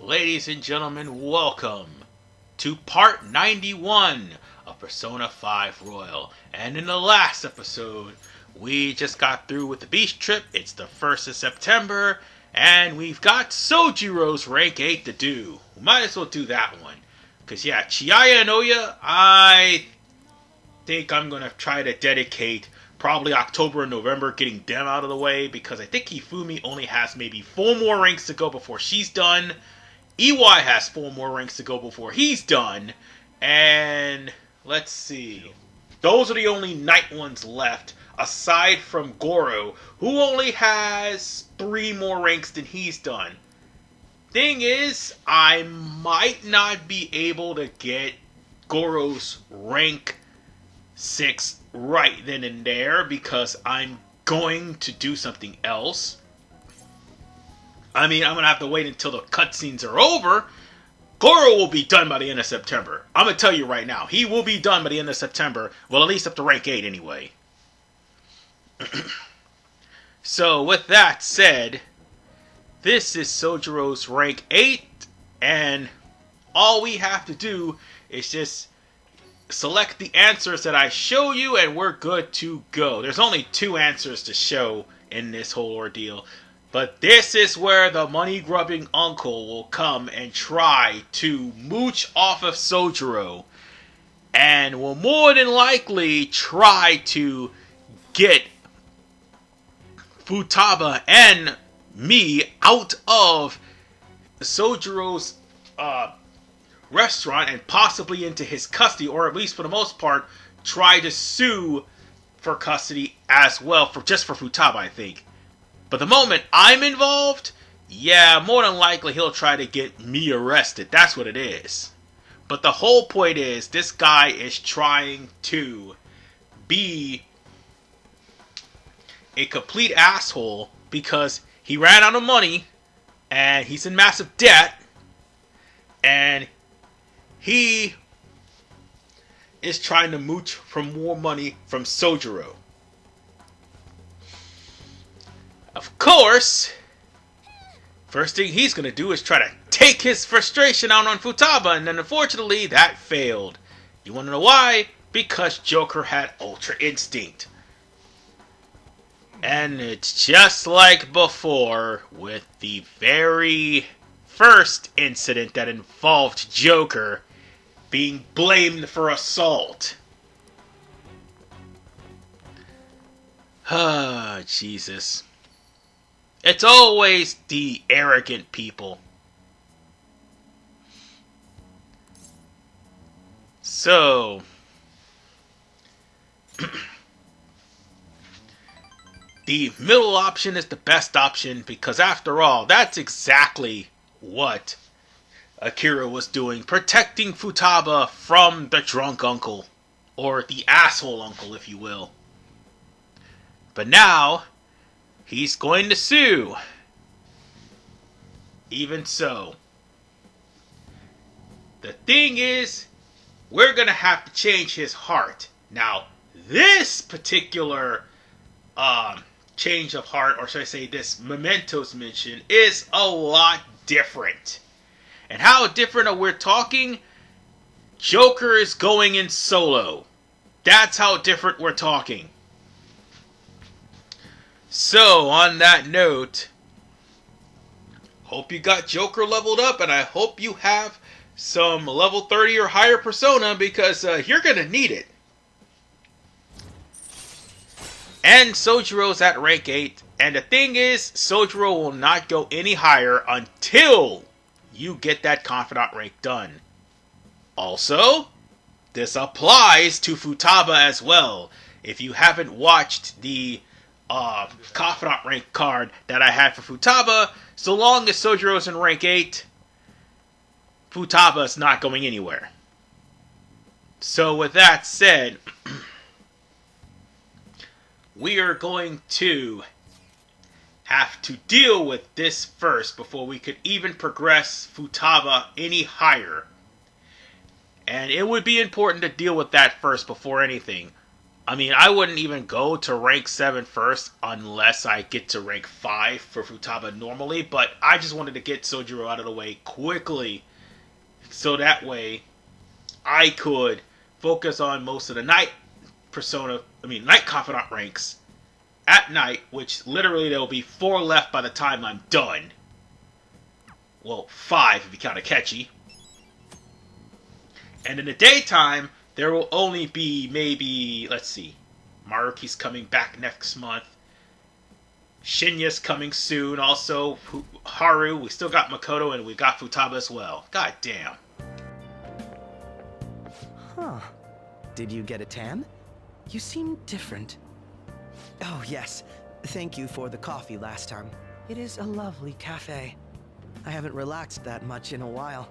Ladies and gentlemen, welcome to part 91 of Persona 5 Royal. And in the last episode, we just got through with the beach trip. It's the 1st of September, and we've got Sojiro's rank 8 to do. We might as well do that one. Because yeah, Chiaya and Oya, I think I'm going to try to dedicate probably October and November getting them out of the way, because I think Hifumi only has maybe 4 more ranks to go before she's done. EY has 4 more ranks to go before he's done. And let's see. Those are the only night ones left, aside from Goro, who only has 3 more ranks than he's done. Thing is, I might not be able to get Goro's rank 6 right then and there, because I'm going to do something else. I mean, I'm going to have to wait until the cutscenes are over. Goro will be done by the end of September. I'm going to tell you right now. He will be done by the end of September. Well, at least up to rank 8 anyway. So, with that said, this is Sojiro's rank 8. And all we have to do is just select the answers that I show you, and we're good to go. There's only 2 answers to show in this whole ordeal. But this is where the money-grubbing uncle will come and try to mooch off of Sojiro, and will more than likely try to get Futaba and me out of Sojiro's restaurant and possibly into his custody, or at least for the most part, try to sue for custody as well, just for Futaba, I think. But the moment I'm involved, yeah, more than likely he'll try to get me arrested. That's what it is. But the whole point is, this guy is trying to be a complete asshole because he ran out of money and he's in massive debt, and he is trying to mooch for more money from Sojiro. Of course, first thing he's going to do is try to take his frustration out on Futaba, and then unfortunately that failed. You want to know why? Because Joker had Ultra Instinct. And it's just like before with the very first incident that involved Joker being blamed for assault. Ah, Jesus. It's always the arrogant people. So, the middle option is the best option, because after all, that's exactly what Akira was doing, protecting Futaba from the drunk uncle, or the asshole uncle, if you will. But now he's going to sue. Even so, the thing is, we're going to have to change his heart. Now, this particular change of heart, or should I say this Mementos mission, is a lot different. And how different are we talking? Joker is going in solo. That's how different we're talking. So, on that note, hope you got Joker leveled up, and I hope you have some level 30 or higher Persona, because you're going to need it. And Sojiro's at rank 8, and the thing is, Sojiro will not go any higher until you get that Confidant rank done. Also, this applies to Futaba as well. If you haven't watched the Confidant rank card that I had for Futaba, so long as Sojiro's in rank 8, Futaba is not going anywhere. So with that said, we are going to have to deal with this first before we could even progress Futaba any higher. And it would be important to deal with that first before anything. I mean, I wouldn't even go to rank 7 first unless I get to rank 5 for Futaba normally, but I just wanted to get Sojiro out of the way quickly so that way I could focus on most of the night night confidant ranks at night, which literally there will be 4 left by the time I'm done. Well, 5 if you count Akechi. And in the daytime, there will only be maybe, let's see, Maruki's coming back next month. Shinya's coming soon. Also, Haru. We still got Makoto, and we got Futaba as well. God damn. Huh. Did you get a tan? You seem different. Oh, yes. Thank you for the coffee last time. It is a lovely cafe. I haven't relaxed that much in a while.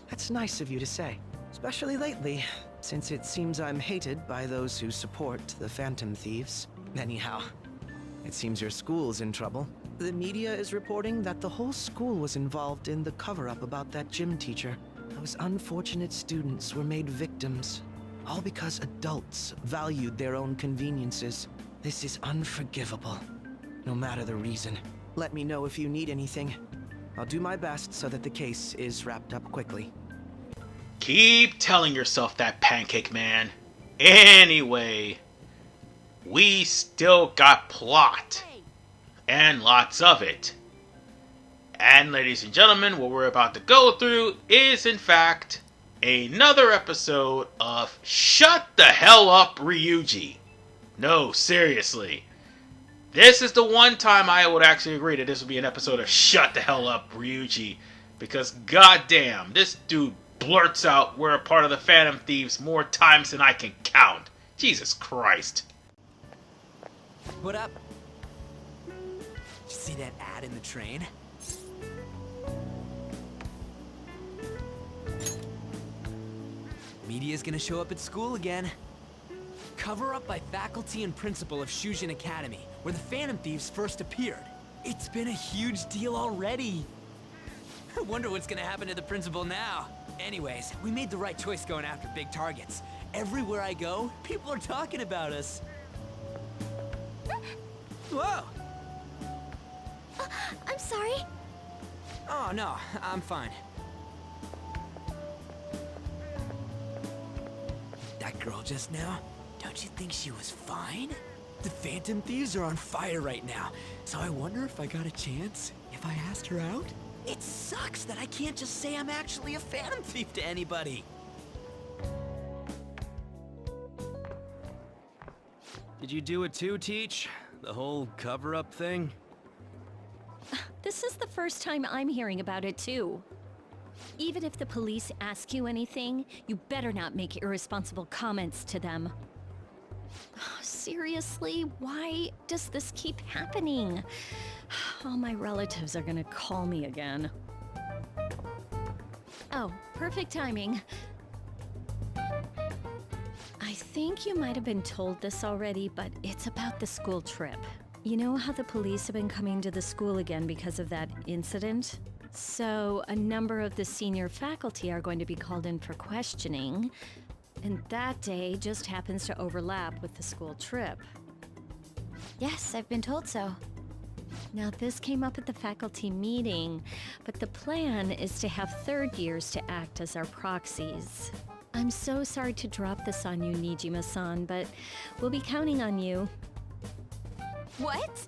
That's nice of you to say, especially lately, since it seems I'm hated by those who support the Phantom Thieves. Anyhow, it seems your school's in trouble. The media is reporting that the whole school was involved in the cover-up about that gym teacher. Those unfortunate students were made victims, all because adults valued their own conveniences. This is unforgivable, no matter the reason. Let me know if you need anything. I'll do my best so that the case is wrapped up quickly. Keep telling yourself that, Pancake Man. Anyway, we still got plot. And lots of it. And ladies and gentlemen, what we're about to go through is in fact another episode of Shut the Hell Up, Ryuji. No, seriously. This is the one time I would actually agree that this would be an episode of Shut the Hell Up, Ryuji. Because goddamn, this dude blurts out we're a part of the Phantom Thieves more times than I can count. Jesus Christ. What up? Did you see that ad in the train? Media's gonna show up at school again. Cover up by faculty and principal of Shujin Academy, where the Phantom Thieves first appeared. It's been a huge deal already. I wonder what's gonna happen to the principal now. Anyways, we made the right choice going after big targets. Everywhere I go, people are talking about us. Whoa! I'm sorry. Oh, no, I'm fine. That girl just now, don't you think she was fine? The Phantom Thieves are on fire right now, so I wonder if I got a chance if I asked her out? It sucks that I can't just say I'm actually a Phantom Thief to anybody. Did you do it too, Teach? The whole cover-up thing? This is the first time I'm hearing about it, too. Even if the police ask you anything, you better not make irresponsible comments to them. Seriously, why does this keep happening? All my relatives are gonna call me again. Oh, perfect timing. I think you might have been told this already, but it's about the school trip. You know how the police have been coming to the school again because of that incident? So, a number of the senior faculty are going to be called in for questioning, and that day just happens to overlap with the school trip. Yes, I've been told so. Now, this came up at the faculty meeting, but the plan is to have third years to act as our proxies. I'm so sorry to drop this on you, Nijima-san, but we'll be counting on you. What?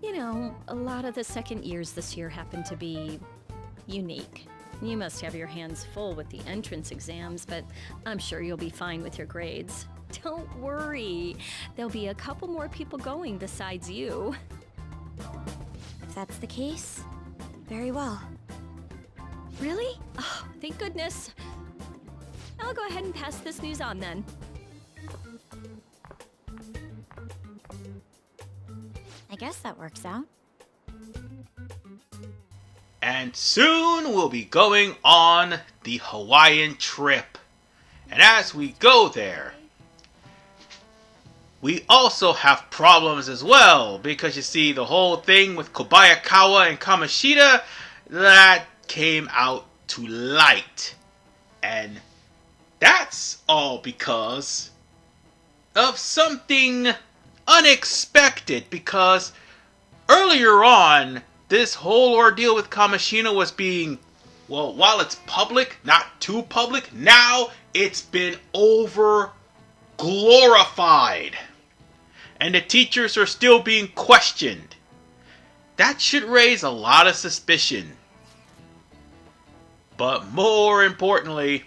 You know, a lot of the second years this year happen to be unique. You must have your hands full with the entrance exams, but I'm sure you'll be fine with your grades. Don't worry. There'll be a couple more people going besides you. If that's the case, very well. Really? Oh, thank goodness. I'll go ahead and pass this news on then. I guess that works out. And soon we'll be going on the Hawaiian trip. And as we go there, we also have problems as well. Because you see, the whole thing with Kobayakawa and Kamoshida, that came out to light. And That's all because of something unexpected, because earlier on, this whole ordeal with Kamishina was being, well, while it's public, not too public, now it's been over glorified. And the teachers are still being questioned. That should raise a lot of suspicion. But more importantly,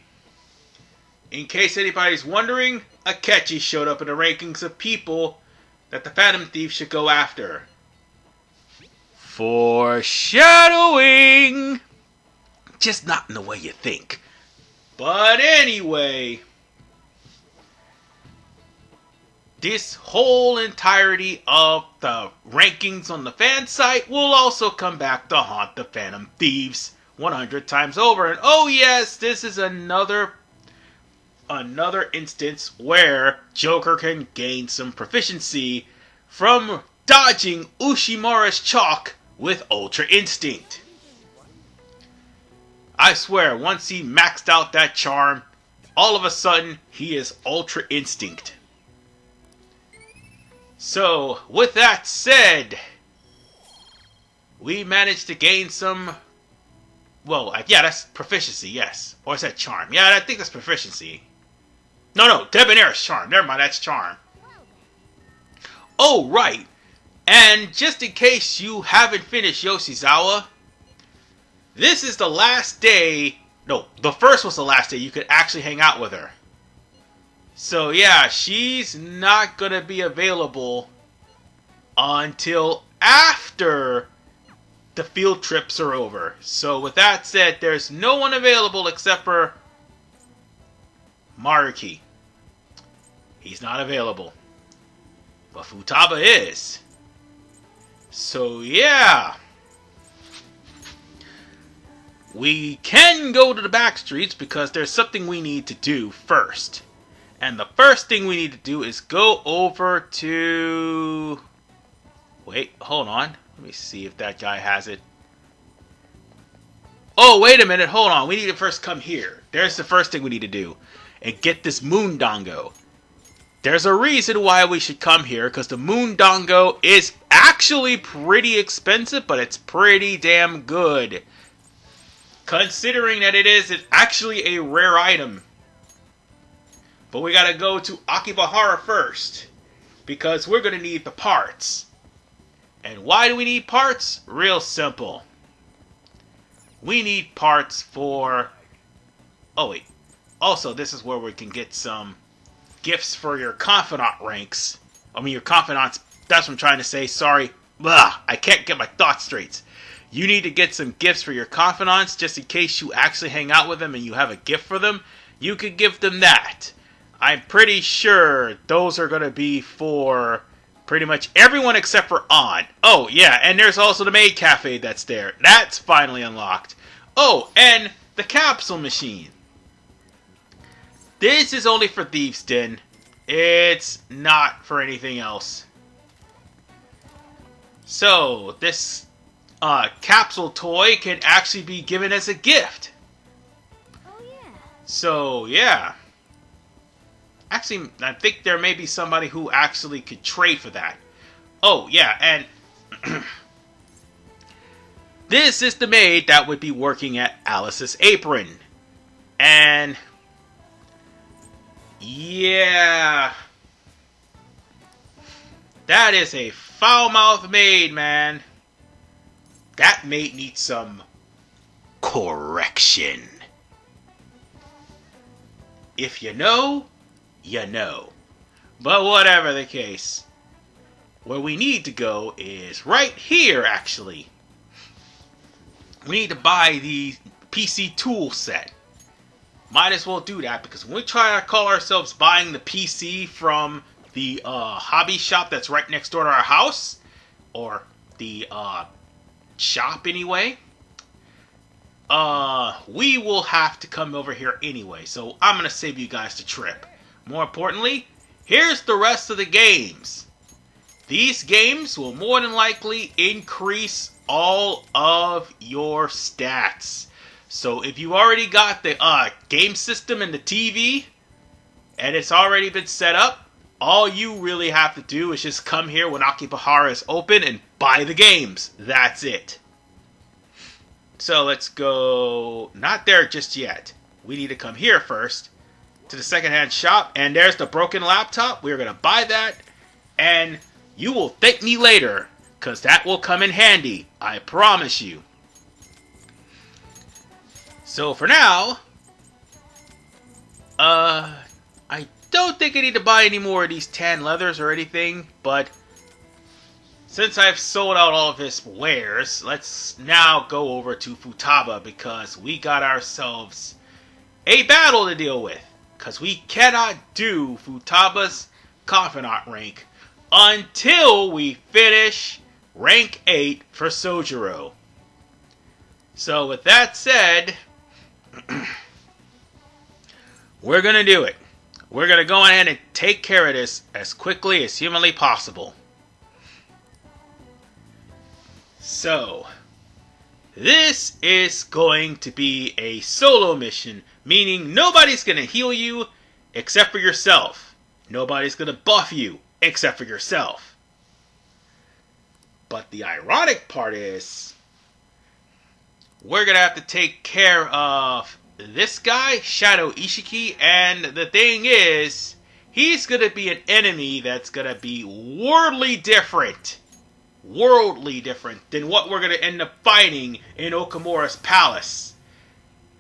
in case anybody's wondering, Akechi showed up in the rankings of people that the Phantom Thieves should go after. Foreshadowing! Just not in the way you think. But anyway, this whole entirety of the rankings on the fan site will also come back to haunt the Phantom Thieves 100 times over. And oh yes, this is another instance where Joker can gain some proficiency from dodging Ushimura's chalk with Ultra Instinct. I swear, once he maxed out that charm, all of a sudden he is Ultra Instinct. So, with that said, we managed to gain some, well, yeah, that's proficiency, yes. Or is that charm? Yeah, I think that's proficiency. No, Debonair's charm. Never mind, that's charm. Oh, right. And just in case you haven't finished Yoshizawa, this is the last day, no, the first was the last day you could actually hang out with her. So yeah, she's not gonna be available until after the field trips are over. So with that said, there's no one available except for Maruki. He's not available. But Futaba is. So yeah. We can go to the back streets because there's something we need to do first. And the first thing we need to do is go over to... Wait, hold on. Let me see if that guy has it. Oh, wait a minute. Hold on. We need to first come here. There's the first thing we need to do. And get this Moondongo. There's a reason why we should come here, because the Moondongo is actually pretty expensive, but it's pretty damn good. Considering that it is actually a rare item. But we gotta go to Akibahara first, because we're gonna need the parts. And why do we need parts? Real simple. We need parts for... Oh wait. Also, this is where we can get some gifts for your confidant ranks. I mean, your confidants. That's what I'm trying to say. Sorry. Blah, I can't get my thoughts straight. You need to get some gifts for your confidants just in case you actually hang out with them and you have a gift for them. You could give them that. I'm pretty sure those are going to be for pretty much everyone except for An. Oh, yeah, and there's also the maid cafe that's there. That's finally unlocked. Oh, and the capsule machine. This is only for Thieves' Den. It's not for anything else. So, this capsule toy can actually be given as a gift. Oh, yeah. So, yeah. Actually, I think there may be somebody who actually could trade for that. Oh, yeah, and... this is the maid that would be working at Alice's Apron. And... yeah... that is a foul-mouthed maid, man. That maid needs some correction. If you know, you know. But whatever the case, where we need to go is right here, actually. We need to buy the PC tool set. Might as well do that, because when we try to call ourselves buying the PC from the hobby shop that's right next door to our house, or the shop anyway, we will have to come over here anyway, so I'm going to save you guys the trip. More importantly, here's the rest of the games. These games will more than likely increase all of your stats. So if you already got the game system and the TV, and it's already been set up, all you really have to do is just come here when Akibahara is open and buy the games. That's it. So let's go... Not there just yet. We need to come here first to the secondhand shop, and there's the broken laptop. We're going to buy that, and you will thank me later, because that will come in handy. I promise you. So for now, I don't think I need to buy any more of these tan leathers or anything, but since I've sold out all of his wares, let's now go over to Futaba, because we got ourselves a battle to deal with. Because we cannot do Futaba's Confidant rank until we finish rank 8 for Sojiro. So with that said, we're going to do it. We're going to go ahead and take care of this as quickly as humanly possible. So, this is going to be a solo mission, meaning nobody's going to heal you except for yourself. Nobody's going to buff you except for yourself. But the ironic part is, we're going to have to take care of this guy, Shadow Ishiki, and the thing is, he's going to be an enemy that's going to be worldly different than what we're going to end up fighting in Okamura's palace.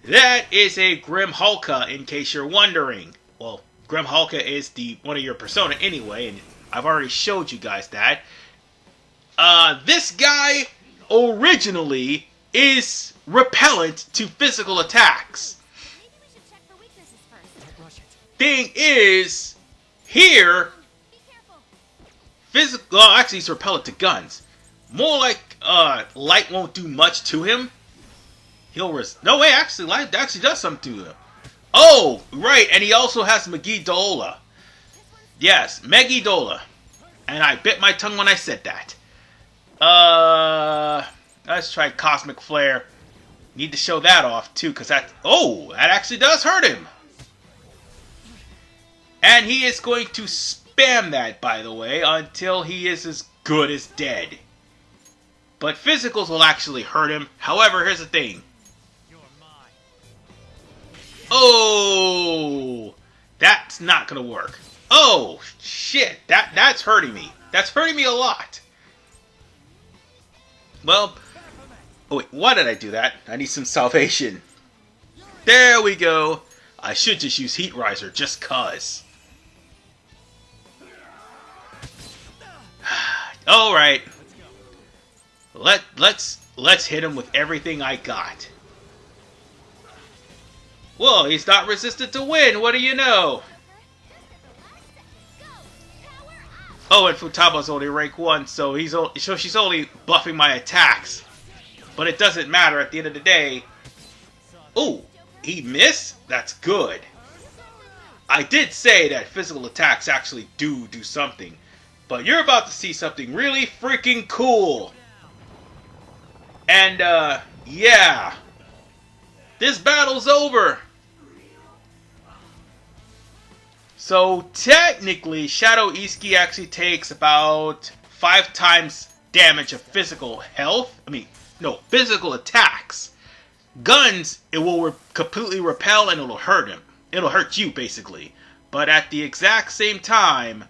That is a Grim Hulka, in case you're wondering. Well, Grim Hulka is one of your persona anyway, and I've already showed you guys that. This guy originally is repellent to physical attacks. Maybe we should check for weaknesses first. Don't rush it. Thing is, here, Be careful. well, actually he's repellent to guns. More like, light won't do much to him. No way, actually, light actually does something to him. Oh, right, and he also has Megidola. Yes, Megidola. And I bit my tongue when I said that. Let's try Cosmic Flare. Need to show that off, too, because that actually does hurt him. And he is going to spam that, by the way, until he is as good as dead. But physicals will actually hurt him. However, here's the thing. Oh, that's not going to work. Oh, shit. That's hurting me. That's hurting me a lot. Well, oh wait, why did I do that? I need some salvation. There we go. I should just use Heat Riser just cuz. Alright. Let's hit him with everything I got. Well, he's not resistant to wind, what do you know? Oh, and Futaba's only rank 1, so she's only buffing my attacks. But it doesn't matter at the end of the day. Ooh, he missed? That's good. I did say that physical attacks actually do something. But you're about to see something really freaking cool. And, yeah. This battle's over. So, technically, Shadow Ishiki actually takes about 5 times damage of physical health. Physical attacks. Guns, it will completely repel and it'll hurt him. It'll hurt you, basically. But at the exact same time,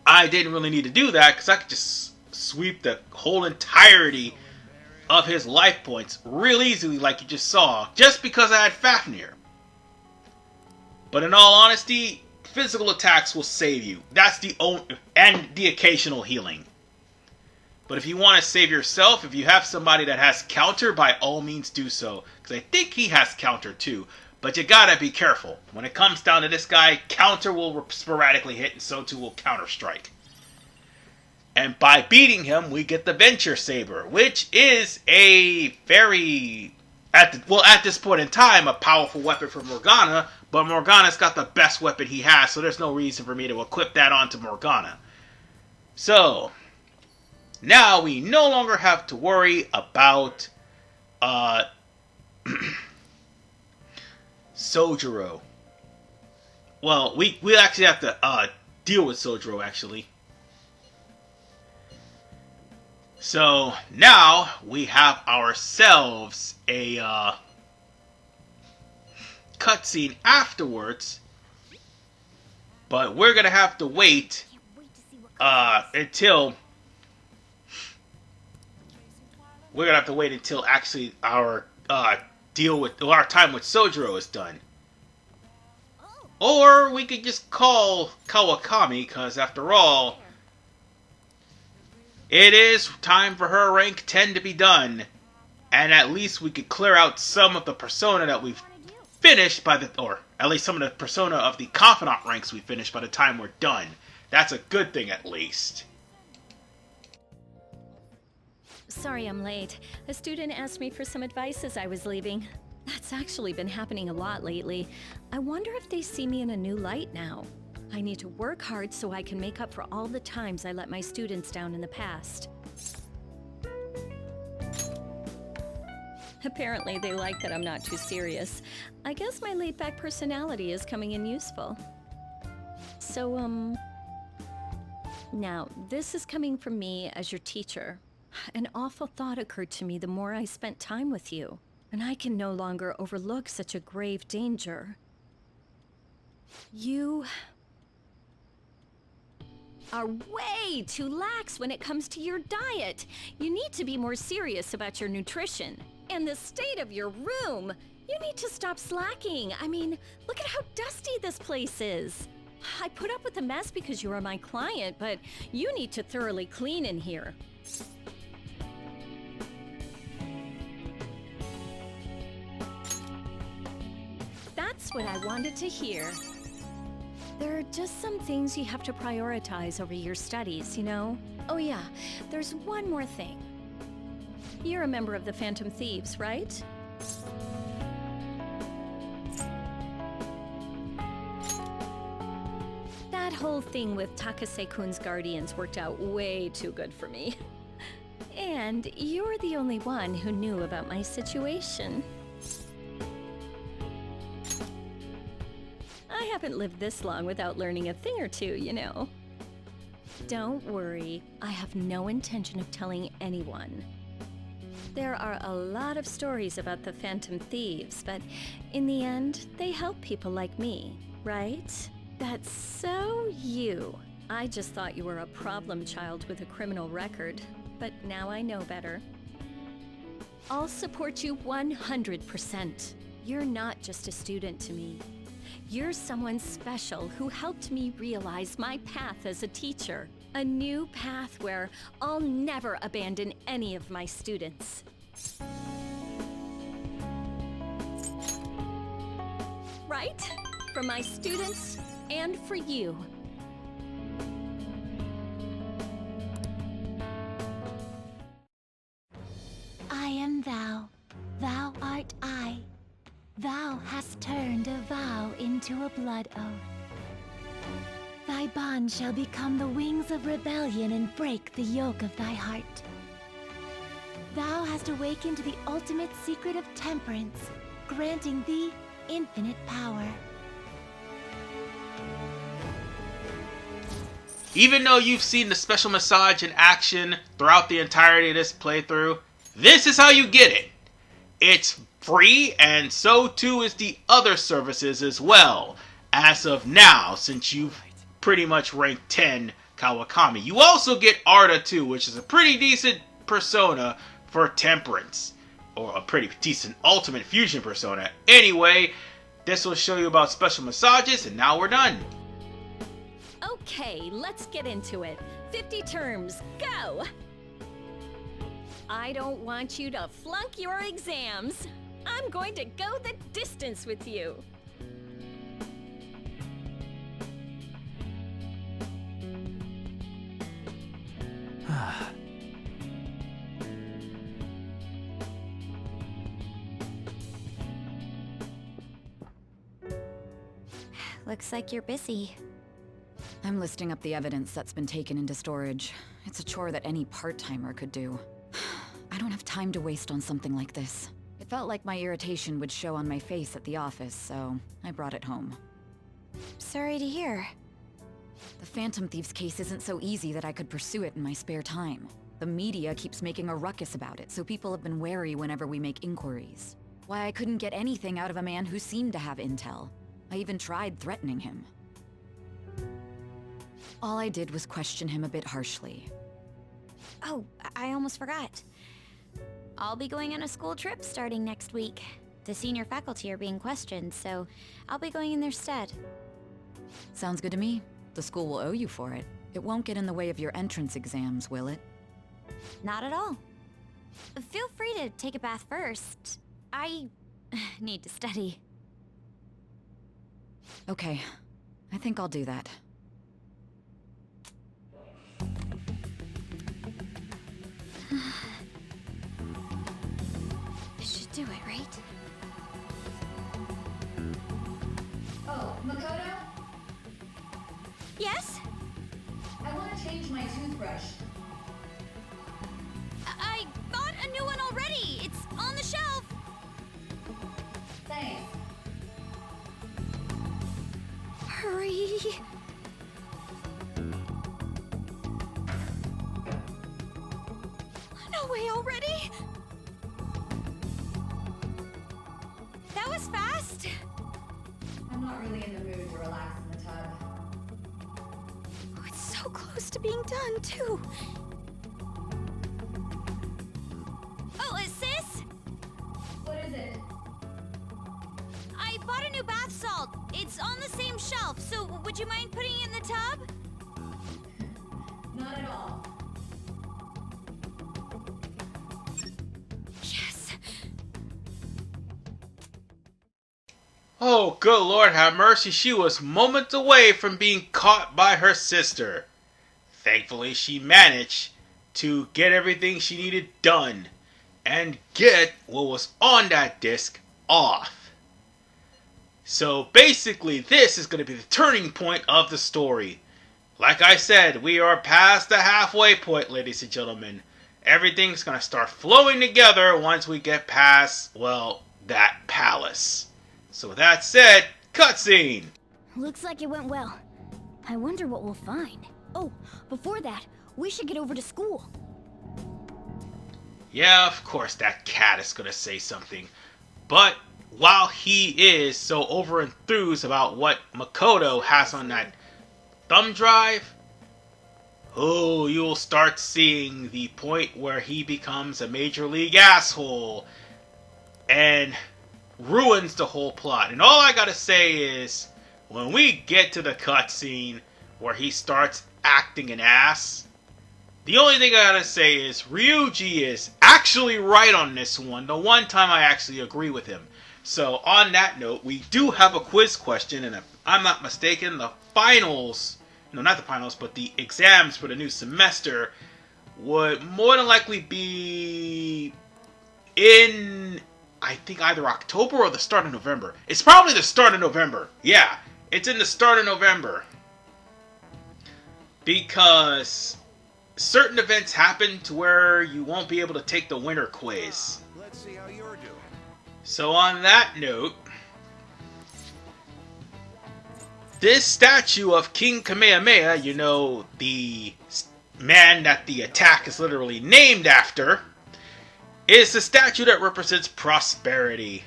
I didn't really need to do that because I could just sweep the whole entirety of his life points real easily like you just saw, just because I had Fafnir. But in all honesty, physical attacks will save you. That's and the occasional healing. But if you want to save yourself, if you have somebody that has counter, by all means do so. Because I think he has counter too. But you gotta be careful. When it comes down to this guy, counter will sporadically hit and so too will counter strike. And by beating him, we get the Venture Saber, which is a very, at this point in time, a powerful weapon for Morgana. But Morgana's got the best weapon he has, so there's no reason for me to equip that onto Morgana. So, now we no longer have to worry about Sojiro. Well, we actually have to deal with Sojiro, actually. So now we have ourselves a cutscene afterwards, but we're gonna have to wait until actually our our time with Sojiro is done. Or we could just call Kawakami, because after all, it is time for her rank 10 to be done. And at least we could clear out some of the persona that we've finished or at least some of the persona of the confidant ranks we finished by the time we're done. That's a good thing, at least. Sorry I'm late. A student asked me for some advice as I was leaving. That's actually been happening a lot lately. I wonder if they see me in a new light now. I need to work hard so I can make up for all the times I let my students down in the past. Apparently they like that I'm not too serious. I guess my laid-back personality is coming in useful. So, now, this is coming from me as your teacher. An awful thought occurred to me the more I spent time with you, and I can no longer overlook such a grave danger. You are way too lax when it comes to your diet. You need to be more serious about your nutrition. And the state of your room. You need to stop slacking. I mean, look at how dusty this place is. I put up with the mess because you are my client, but you need to thoroughly clean in here. That's what I wanted to hear. There are just some things you have to prioritize over your studies, you know? Oh yeah, there's one more thing. You're a member of the Phantom Thieves, right? That whole thing with Takase-kun's guardians worked out way too good for me. And you're the only one who knew about my situation. I haven't lived this long without learning a thing or two, you know. Don't worry, I have no intention of telling anyone. There are a lot of stories about the Phantom Thieves, but in the end, they help people like me, right? That's so you. I just thought you were a problem child with a criminal record, but now I know better. I'll support you 100%. You're not just a student to me. You're someone special who helped me realize my path as a teacher. A new path where I'll never abandon any of my students. Right? For my students and for you. I am thou, thou art I. Thou hast turned a vow into a blood oath. Thy bond shall become the wings of rebellion and break the yoke of thy heart. Thou hast awakened the ultimate secret of temperance, granting thee infinite power. Even though you've seen the special massage in action throughout the entirety of this playthrough, this is how you get it. It's free, and so too is the other services as well, as of now, since you've pretty much ranked 10 Kawakami. You also get Arta too, which is a pretty decent persona for Temperance, or a pretty decent ultimate fusion persona. Anyway, this will show you about special massages, and now we're done. Okay, let's get into it. 50 terms, go! I don't want you to flunk your exams. I'm going to go the distance with you. Looks like you're busy. I'm listing up the evidence that's been taken into storage. It's a chore that any part-timer could do. I don't have time to waste on something like this. If felt like my irritation would show on my face at the office, so I brought it home. Sorry to hear. The Phantom Thieves case isn't so easy that I could pursue it in my spare time. The media keeps making a ruckus about it, so people have been wary whenever we make inquiries. Why I couldn't get anything out of a man who seemed to have intel. I even tried threatening him. All I did was question him a bit harshly. Oh, I almost forgot. I'll be going on a school trip starting next week. The senior faculty are being questioned, so I'll be going in their stead. Sounds good to me. The school will owe you for it. It won't get in the way of your entrance exams, will it? Not at all. Feel free to take a bath first. I need to study. Okay. I think I'll do that. This should do it, right? Oh, Makoto? Yes? I want to change my toothbrush. I got a new one already. It's on the shelf. Thanks. Hurry. No way already. That was fast. I'm not really in the mood to relax in the tub. Oh, it's so close to being done, too. Oh, sis? What is it? I bought a new bath salt. It's on the same shelf, so would you mind putting it in the tub? Not at all. Yes. Oh, good Lord have mercy, she was moments away from being caught by her sister. Thankfully, she managed to get everything she needed done and get what was on that disc off. So basically, this is going to be the turning point of the story. Like I said, we are past the halfway point, ladies and gentlemen. Everything's going to start flowing together once we get past, well, that palace. So with that said, cutscene! Looks like it went well. I wonder what we'll find. Oh, before that, we should get over to school. Yeah, of course that cat is going to say something. But while he is so over-enthused about what Makoto has on that thumb drive, oh, you'll start seeing the point where he becomes a major league asshole and ruins the whole plot. And all I gotta say is, when we get to the cutscene where he starts acting an ass, the only thing I gotta say is Ryuji is actually right on this one. The one time I actually agree with him. So on that note, we do have a quiz question, and if I'm not mistaken, the finals, no, not the finals, but the exams for the new semester would more than likely be in, I think, either October or the start of November. It's probably the start of November. Yeah, it's in the start of November. Because certain events happen to where you won't be able to take the winter quiz. Let's see how you're doing. So on that note, this statue of King Kamehameha, you know, the man that the attack is literally named after, is the statue that represents prosperity.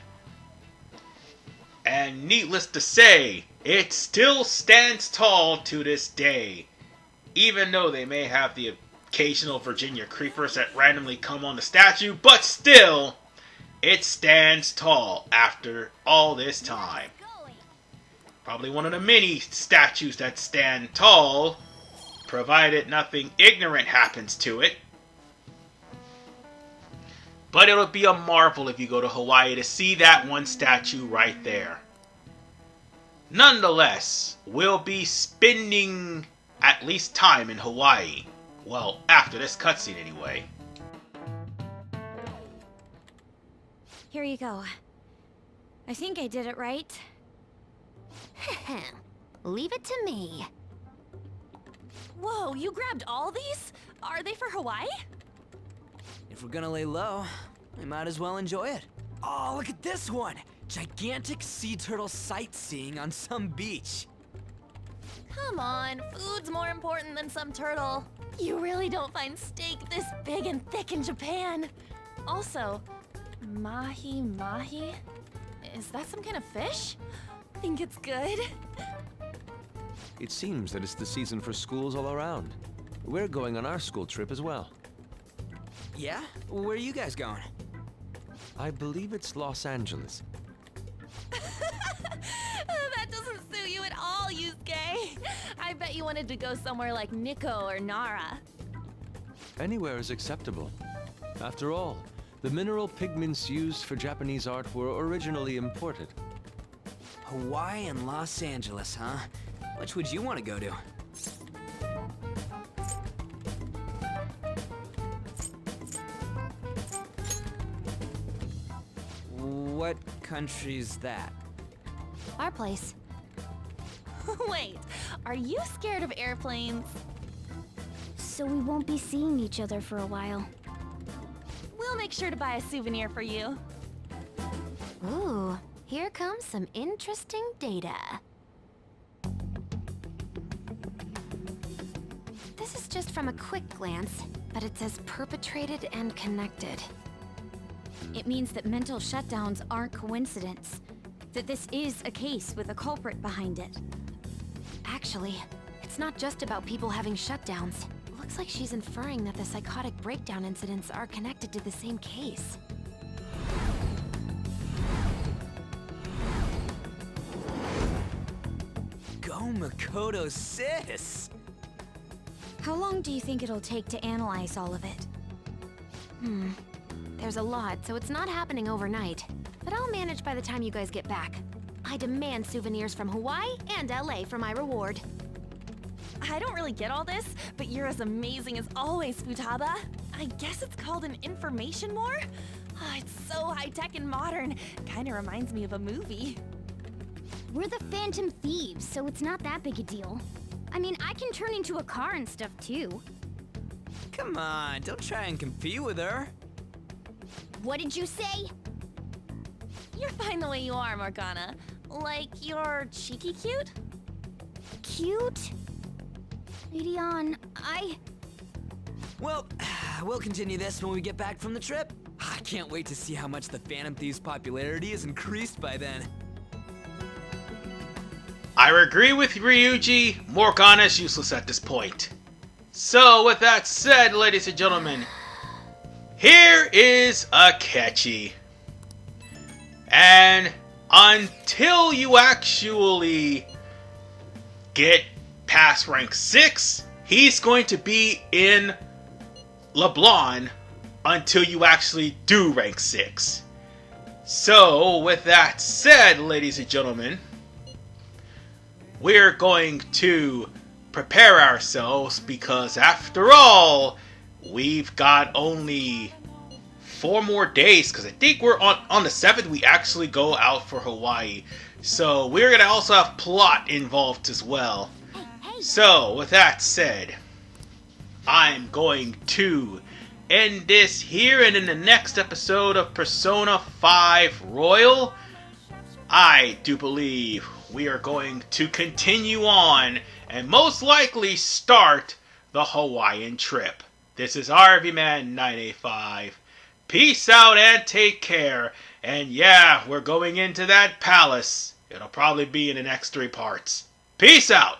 And needless to say, it still stands tall to this day. Even though they may have the occasional Virginia creepers that randomly come on the statue, but still, it stands tall after all this time. Probably one of the many statues that stand tall, provided nothing ignorant happens to it. But it'll be a marvel if you go to Hawaii to see that one statue right there. Nonetheless, we'll be spending at least time in Hawaii. Well, after this cutscene anyway. Here you go. I think I did it right. Leave it to me. Whoa, you grabbed all these? Are they for Hawaii? If we're gonna lay low, we might as well enjoy it. Oh, look at this one! Gigantic sea turtle sightseeing on some beach. Come on, food's more important than some turtle. You really don't find steak this big and thick in Japan. Also, mahi? Is that some kind of fish? Think it's good? It seems that it's the season for schools all around. We're going on our school trip as well. Yeah? Where are you guys going? I believe it's Los Angeles. That doesn't suit you at all, Yusuke. I bet you wanted to go somewhere like Nikko or Nara. Anywhere is acceptable. After all, the mineral pigments used for Japanese art were originally imported. Hawaii and Los Angeles, huh? Which would you want to go to? What country's that? Our place. Wait, are you scared of airplanes? So we won't be seeing each other for a while. We'll make sure to buy a souvenir for you. Ooh, here comes some interesting data. This is just from a quick glance, but it says perpetrated and connected. It means that mental shutdowns aren't coincidence. That this is a case with a culprit behind it. Actually, it's not just about people having shutdowns. Looks like she's inferring that the psychotic breakdown incidents are connected to the same case. Go Makoto, sis! How long do you think it'll take to analyze all of it? There's a lot, so it's not happening overnight. But I'll manage by the time you guys get back. I demand souvenirs from Hawaii and LA for my reward. I don't really get all this, but you're as amazing as always, Futaba. I guess it's called an information war? Oh, it's so high-tech and modern. Kinda reminds me of a movie. We're the Phantom Thieves, so it's not that big a deal. I mean, I can turn into a car and stuff too. Come on, don't try and compete with her. What did you say? You're fine the way you are, Morgana. Like, you're cheeky cute? Cute? Lady On, Well, we'll continue this when we get back from the trip. I can't wait to see how much the Phantom Thieves' popularity is increased by then. I agree with Ryuji. Morgana's useless at this point. So, with that said, ladies and gentlemen, here is Akechi. And until you actually get past rank 6, he's going to be in LeBlanc until you actually do rank 6. So, with that said, ladies and gentlemen, we're going to prepare ourselves because, after all, we've got only 4 more days, because I think we're on the 7th we actually go out for Hawaii. So we're going to also have plot involved as well. So with that said, I'm going to end this here, and in the next episode of Persona 5 Royal, I do believe we are going to continue on and most likely start the Hawaiian trip. This is RVMan 985. Peace out and take care. And yeah, we're going into that palace. It'll probably be in the next 3 parts. Peace out!